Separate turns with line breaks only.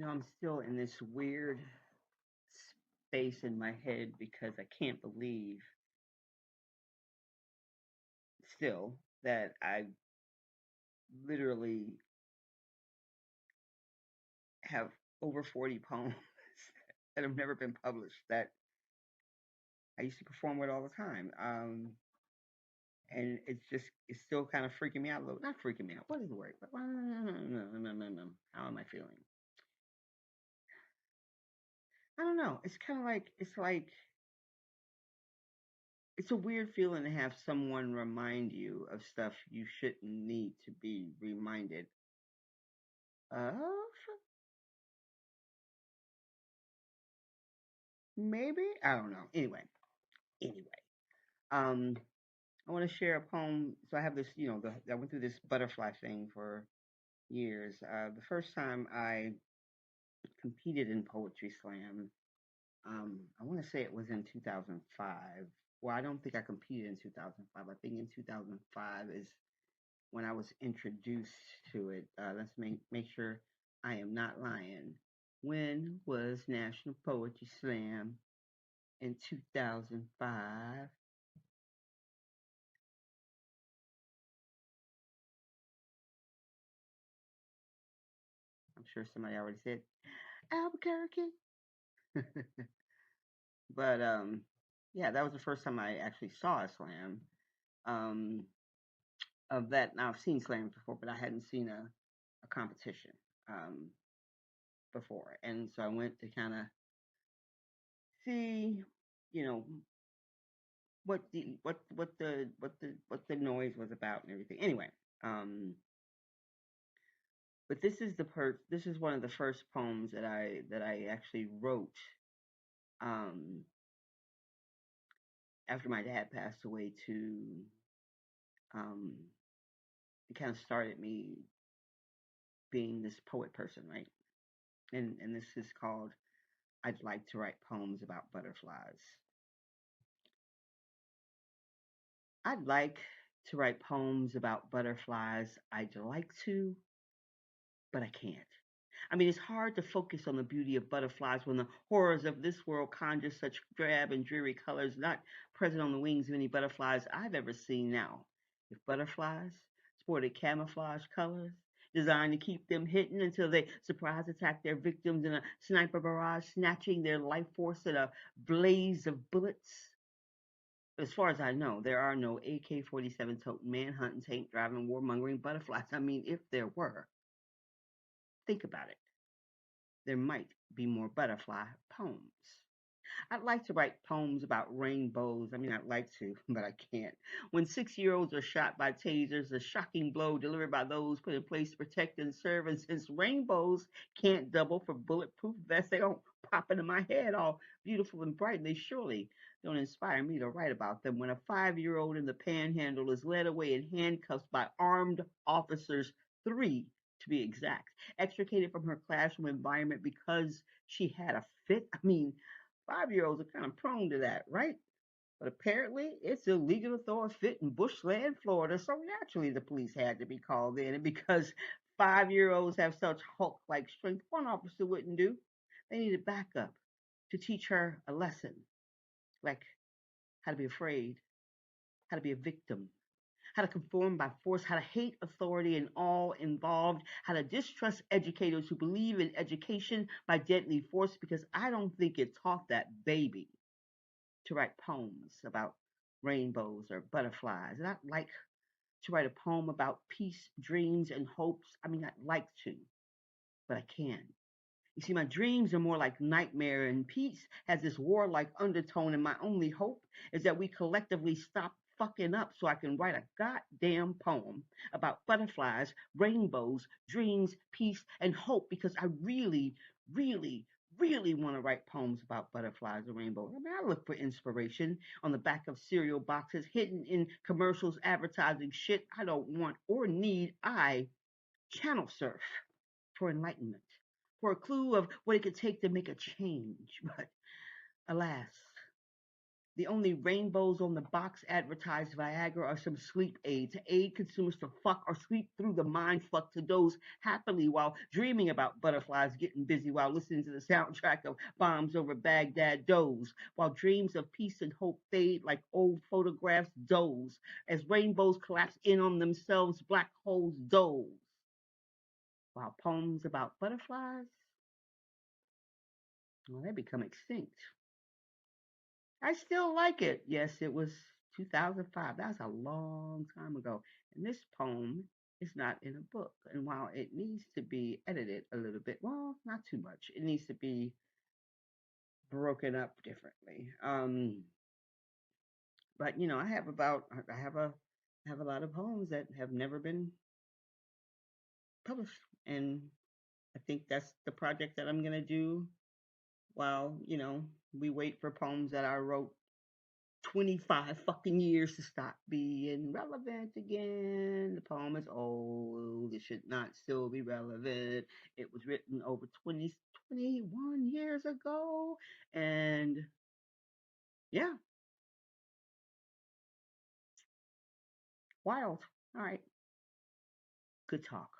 I'm still in this weird space in my head because I can't believe still that I literally have over 40 poems that have never been published that I used to perform with all the time. And it's still kind of freaking me out a little. Not freaking me out. What is the word? But, how am I feeling? I don't know. It's a weird feeling to have someone remind you of stuff you shouldn't need to be reminded of. Maybe I don't know. Anyway, um, I want to share a poem. So I have this, I went through this butterfly thing for years. The first time I competed in poetry slam, I want to say it was in 2005. Well, I don't think I competed in 2005. I think in 2005 is when I was introduced to it. Let's make sure I am not lying. When was National Poetry Slam in 2005? I'm sure somebody already said Albuquerque. But yeah, that was the first time I actually saw a slam. Um, of that, now I've seen slams before, but I hadn't seen a competition um, before, and so I went to kind of see, you know, what the noise was about and everything. Anyway, um, but this is one of the first poems that I actually wrote um, after my dad passed away to um, it kind of started me being this poet person, right? And this is called I'd like to write poems about butterflies. I'd like to write poems about butterflies. I'd like to, but I can't. I mean, it's hard to focus on the beauty of butterflies when the horrors of this world conjure such drab and dreary colors not present on the wings of any butterflies I've ever seen now. If butterflies sported camouflage colors designed to keep them hidden until they surprise attack their victims in a sniper barrage, snatching their life force in a blaze of bullets. But as far as I know, there are no AK-47 toting, manhunting, tank driving, warmongering butterflies. I mean, if there were, think about it. There might be more butterfly poems. I'd like to write poems about rainbows. I mean, I'd like to, but I can't. When 6-year-olds are shot by tasers, a shocking blow delivered by those put in place to protect and serve. And since rainbows can't double for bulletproof vests, they don't pop into my head all beautiful and bright. And they surely don't inspire me to write about them. When a 5-year-old in the panhandle is led away in handcuffs by armed officers, three to be exact, extricated from her classroom environment because she had a fit. I mean, 5-year-olds are kind of prone to that, right? But apparently, it's illegal to throw a fit in bushland, Florida. So naturally, the police had to be called in. And because 5-year-olds have such Hulk like strength, one officer wouldn't do. They needed backup to teach her a lesson, like how to be afraid, how to be a victim, how to conform by force, how to hate authority and all involved, how to distrust educators who believe in education by deadly force, because I don't think it taught that baby to write poems about rainbows or butterflies. And I'd like to write a poem about peace, dreams, and hopes. I mean, I'd like to, but I can't. You see, my dreams are more like nightmare, and peace has this warlike undertone, and my only hope is that we collectively stop fucking up so I can write a goddamn poem about butterflies, rainbows, dreams, peace, and hope because I really, really, really want to write poems about butterflies and rainbows. I mean, I look for inspiration on the back of cereal boxes, hidden in commercials advertising shit I don't want or need. I channel surf for enlightenment, for a clue of what it could take to make a change. But alas, The only rainbows on the box advertised Viagra are some sleep aids to aid consumers to fuck or sleep through the mind fuck to doze happily while dreaming about butterflies getting busy while listening to the soundtrack of Bombs Over Baghdad doze, while dreams of peace and hope fade like old photographs doze, as rainbows collapse in on themselves, black holes doze, while poems about butterflies, well, they become extinct. I still like it. Yes, it was 2005. That's a long time ago. And this poem is not in a book. And while it needs to be edited a little bit, well, not too much. It needs to be broken up differently. But I have a lot of poems that have never been published, and I think that's the project that I'm gonna do while we wait for poems that I wrote 25 fucking years to stop being relevant again. The poem is old. It should not still be relevant. It was written over 21 years ago. And yeah, wild. All right. Good talk.